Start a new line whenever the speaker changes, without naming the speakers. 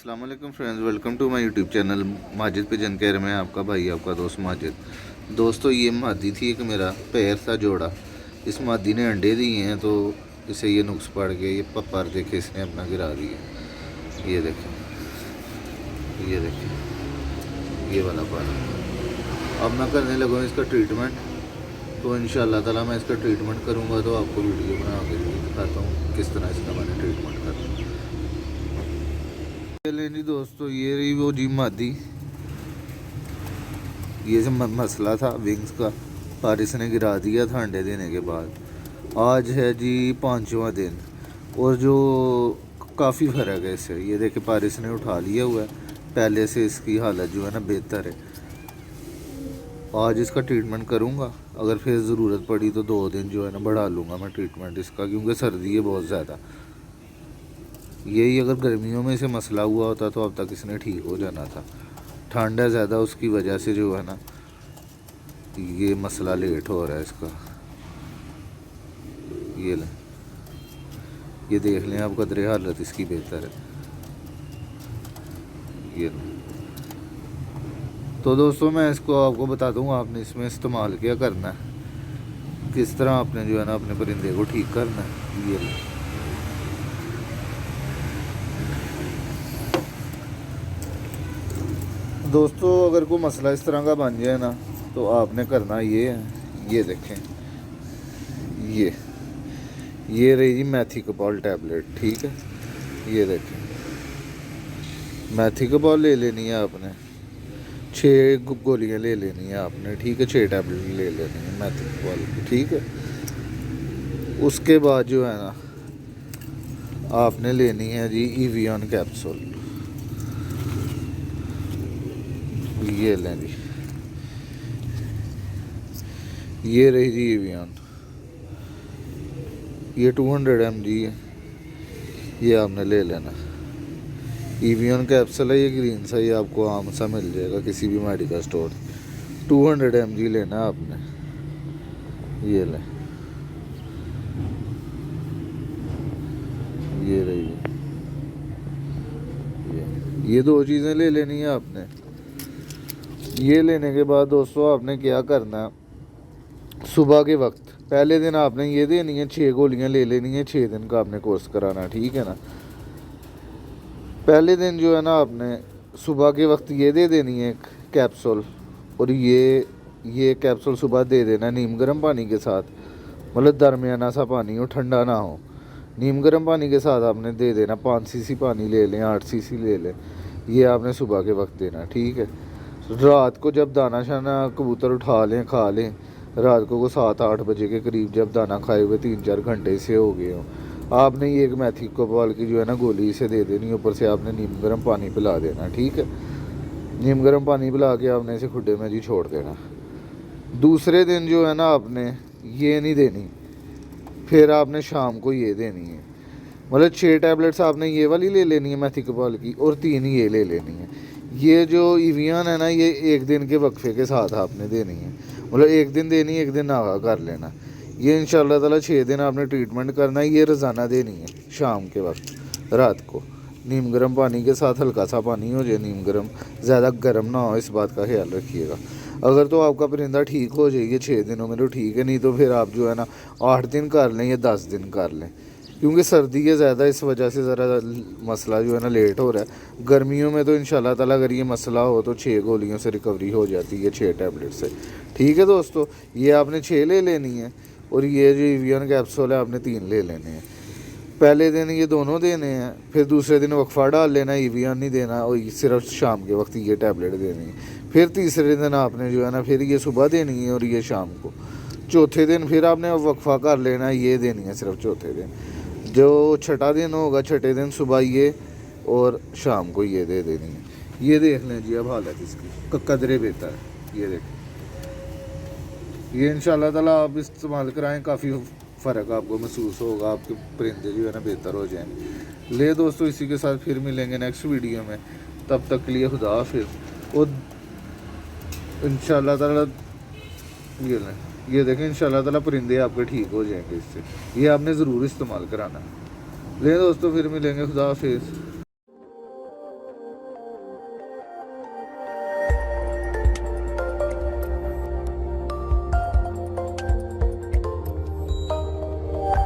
अस्सलाम वालेकुम friends, welcome to my YouTube channel Majid pigeon care में आपका भाई आपका दोस्त माजिद। दोस्तों ये मादी थी एक मेरा पैर था जोड़ा। इस मादी ने अंडे दिए हैं तो इसे ये नुक्स पड़ गए। ये पर देखे इसने अपना गिरा दिया। ये देखें, ये देखें, ये वाला पर। अब मैं करने लगा इसका ट्रीटमेंट। तो इंशाअल्लाह ताला मैं इसका ट्रीटमेंट करूँगा तो आपको वीडियो बना के दिखाता हूँ किस तरह इसका मैंने ट्रीटमेंट करना। चलें जी दोस्तों, ये रही वो जी मादी। ये जो मसला था विंग्स का, पारिस ने गिरा दिया था अंडे देने के बाद। आज है जी 5वां दिन और जो काफ़ी फ़र्क है इससे। ये देखे पारिस ने उठा लिया हुआ है, पहले से इसकी हालत जो है ना बेहतर है। आज इसका ट्रीटमेंट करूँगा, अगर फिर ज़रूरत पड़ी तो 2 दिन जो है ना बढ़ा लूँगा मैं ट्रीटमेंट इसका, क्योंकि सर्दी है बहुत ज़्यादा। यही अगर गर्मियों में इसे मसला हुआ होता तो अब तक इसने ठीक हो जाना था। ठंड है ज़्यादा, उसकी वजह से जो है ना ये मसला लेट हो रहा है इसका। ये लें, ये देख लें आप, कदरे हालत इसकी बेहतर है। ये लें। तो दोस्तों मैं इसको आपको बता दूँ आपने इसमें इस्तेमाल क्या करना है, किस तरह आपने जो है ना अपने परिंदे को ठीक करना है। ये लें। दोस्तों अगर कोई मसला इस तरह का बन जाए ना तो आपने करना ये है। ये देखें, ये रही जी मैथिकपॉल टैबलेट, ठीक है। ये देखें, मैथिकपॉल ले लेनी है आपने, 6 गोलियां ले लेनी है आपने, ठीक है। 6 टैबलेट ले लेनी है मैथिकपॉल की, ठीक है। उसके बाद जो है ना आपने लेनी है जी इवियन कैप्सूल। ये लें जी, ये रही जी इवियन। ये 200 mg है, ये आपने ले लेना। इवियन कैप्सूल है, ये ग्रीन सा, ये आपको आम सा मिल जाएगा किसी भी मेडिकल स्टोर। 200 mg लेना आपने। ये लें, ये रही ये 2 चीज़ें ले लेनी है आपने। ये लेने के बाद दोस्तों आपने क्या करना है, सुबह के वक्त पहले दिन आपने ये देनी है, 6 गोलियां ले लेनी है। 6 दिन का आपने कोर्स कराना, ठीक है ना। पहले दिन जो है ना आपने सुबह के वक्त ये दे देनी है एक कैप्सूल, और ये कैप्सूल सुबह दे देना नीम गर्म पानी के साथ। मतलब दरमियाना सा पानी हो, ठंडा ना हो। नीम गर्म पानी के साथ आपने दे देना। 5 सीसी पानी ले लें, 8 सीसी ले लें। ये आपने सुबह के वक्त देना, ठीक है। रात को जब दाना शाना कबूतर उठा लें, खा लें, रात को 7-8 बजे के करीब जब दाना खाए हुए 3-4 घंटे से हो गए हो, आपने ये एक मैथिकपॉल की जो है ना गोली इसे दे देनी। ऊपर से आपने नीम गर्म पानी पिला देना, ठीक है। नीम गर्म पानी पिला के आपने इसे खुड्डे में जी छोड़ देना। दूसरे दिन जो है ना आपने ये नहीं देनी, फिर आपने शाम को ये देनी है। मतलब 6 टैबलेट्स आपने ये वाली ले लेनी है मैथिकपॉल की, और 3 ये ले लेनी है। ये जो इवियन है ना, ये 1 दिन के वक्फे के साथ आपने देनी है। मतलब 1 दिन देनी है, 1 दिन नागा कर लेना। ये इंशाल्लाह ताला 6 दिन आपने ट्रीटमेंट करना है। ये रोज़ाना देनी है शाम के वक्त, रात को नीम गर्म पानी के साथ। हल्का सा पानी हो जाए नीम गर्म, ज़्यादा गर्म ना हो, इस बात का ख्याल रखिएगा। अगर तो आपका परिंदा ठीक हो जाएगी 6 दिनों में तो ठीक है, नहीं तो फिर आप जो है ना 8 दिन कर लें या 10 दिन कर लें, क्योंकि सर्दी है ज़्यादा, इस वजह से ज़रा मसला जो है ना लेट हो रहा है। गर्मियों में तो इंशाल्लाह ताला अगर ये मसला हो तो 6 गोलियों से रिकवरी हो जाती है, 6 टैबलेट से, ठीक है दोस्तों। ये आपने 6 ले लेनी है, और ये जो इवियन कैप्सूल है आपने 3 ले लेने हैं। पहले दिन ये दोनों देने हैं, फिर दूसरे दिन वक्फा डाल लेना, इवियन नहीं देना, और सिर्फ शाम के वक्त ये टैबलेट देनी है। फिर तीसरे दिन आपने जो है ना फिर ये सुबह देनी है और ये शाम को। चौथे दिन फिर आपने वक्फा कर लेना, ये देनी है सिर्फ चौथे दिन। जो छठा दिन होगा, छठे दिन सुबह ये और शाम को ये दे देनी है। ये देख लें जी अब हालत इसकी कदरे बेहतर है। ये देखें, ये इंशाल्लाह ताला आप इस्तेमाल कराएं, काफ़ी फ़र्क आपको महसूस होगा, आपके परिंदे जो है ना बेहतर हो जाएंगे। ले दोस्तों, इसी के साथ फिर मिलेंगे नेक्स्ट वीडियो में। तब तक के लिए खुदा हाफिज़। और इंशाल्लाह ताला ये लें, ये देखें, इंशाल्लाह ताला परिंदे आपके ठीक हो जाएंगे इससे। ये आपने ज़रूर इस्तेमाल कराना है। ले दोस्तों, फिर मिलेंगे, खुदा हाफिज़।